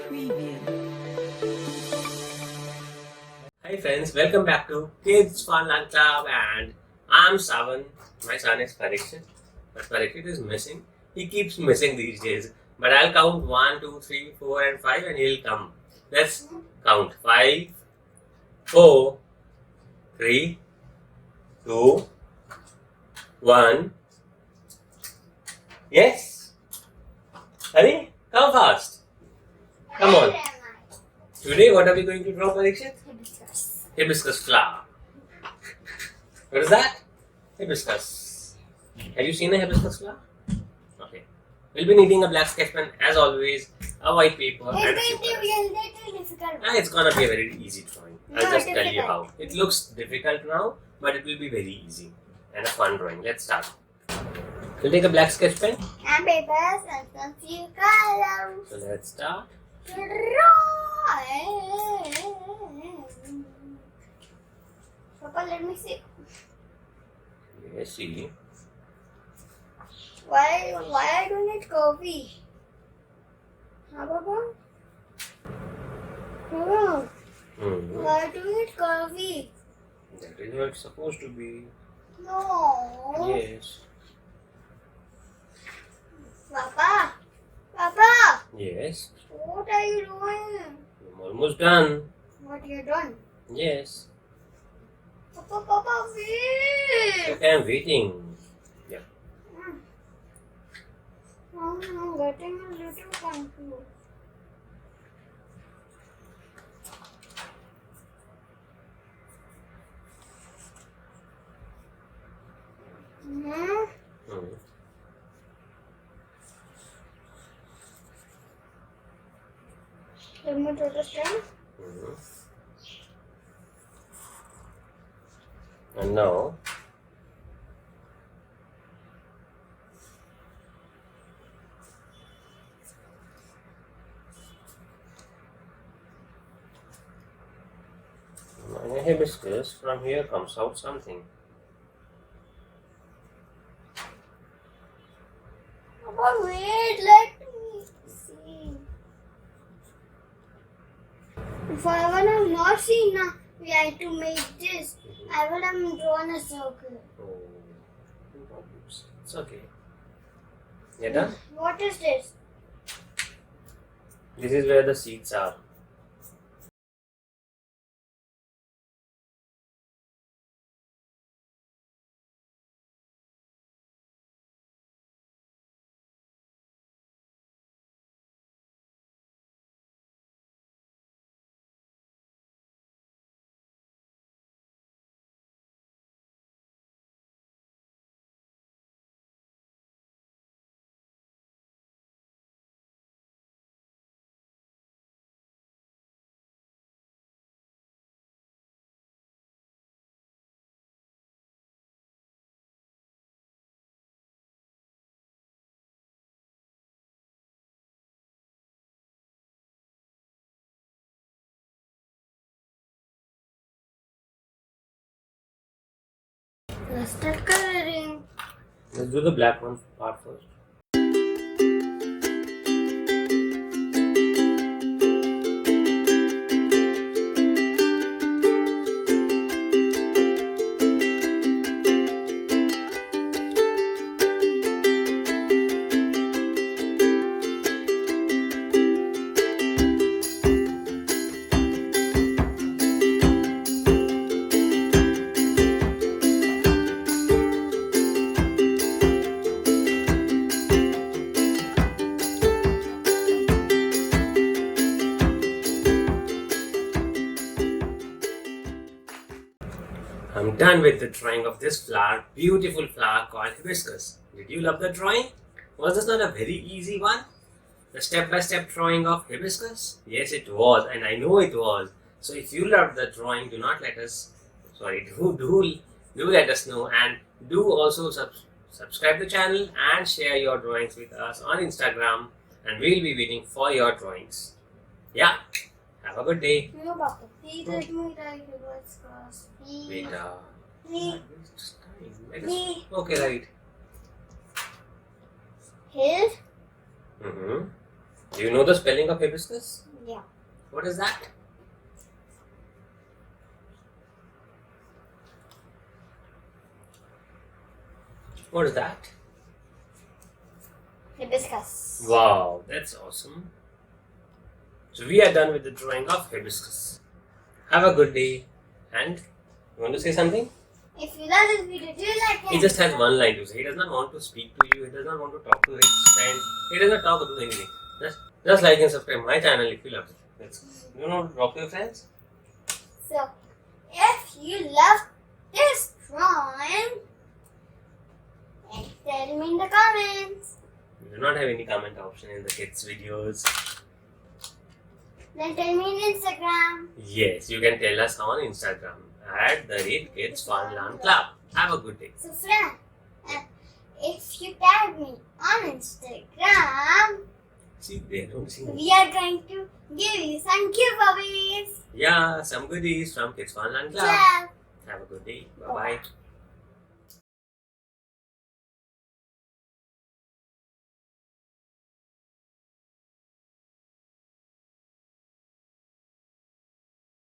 Preview. Hi friends, welcome back to Kids Fun and Club, and I'm Savan. My son is Parikshit, but Parikshit is missing. He keeps missing these days. But I'll count 1, 2, 3, 4 and 5 and he'll come. Let's count. 5, 4, 3, 2, 1. Yes? Hurry, come fast. Come on. Today what are we going to draw, Parikshit? Hibiscus. Hibiscus flower. What is that? Hibiscus. Have you seen a hibiscus flower? Okay. We'll be needing a black sketch pen as always, a white paper, and a few colors. It's gonna be a very easy drawing. I'll just tell you how. It looks difficult now, but it will be very easy and a fun drawing. Let's start. We'll take a black sketch pen. And papers and some few colors. So let's start. Papa, let me see. Yes, see. Why I don't need coffee? Huh, Papa? Papa, why do you need coffee? That is what it's supposed to be. No. Yes. Papa, Papa, Yes. what are you doing? I'm almost done. What you done? Yes. Papa, wait. Okay, I'm waiting. Yeah. I'm getting a little confused. Hmm. Let me do this thing. And now, in a hibiscus, from here comes out something. Papa, wait, let me see. If I would have not seen now, we had to make this. I would have drawn a circle. Oh, no problems. It's okay. You done? What is this? This is where the seeds are. Let's start coloring. Let's do the black one part first. I'm done with the drawing of this flower, beautiful flower called hibiscus. Did you love the drawing? Was this not a very easy one? The step-by-step drawing of hibiscus? Yes, it was, and I know it was. So if you loved the drawing, do let us know, and do also subscribe the channel and share your drawings with us on Instagram, and we'll be waiting for your drawings. Yeah. Have a good day. No, Papa. Please let me write hibiscus. Please. Beta. Please. Please. Okay, right. Here? Do you know the spelling of hibiscus? Yeah. What is that? What is that? Hibiscus. Wow, that's awesome. So we are done with the drawing of hibiscus. Have a good day. And you want to say something? If you love this video, do like it. He just has one line to say. He does not want to speak to you. He does not want to talk to his friends. He does not talk or do anything. Just like and subscribe my channel if you love it. You want to talk to your friends? So, if you love this drawing, then tell me in the comments. We do not have any comment option in the kids videos. Then tell me on Instagram. Yes, you can tell us on Instagram at the Kids Fun Learn Club. Have a good day. So, friend, if you tag me on Instagram, See, they don't see. we are going to give you some giveaways. Yeah, some goodies from Kids Fun Learn Club. Ciao. Have a good day. Bye bye.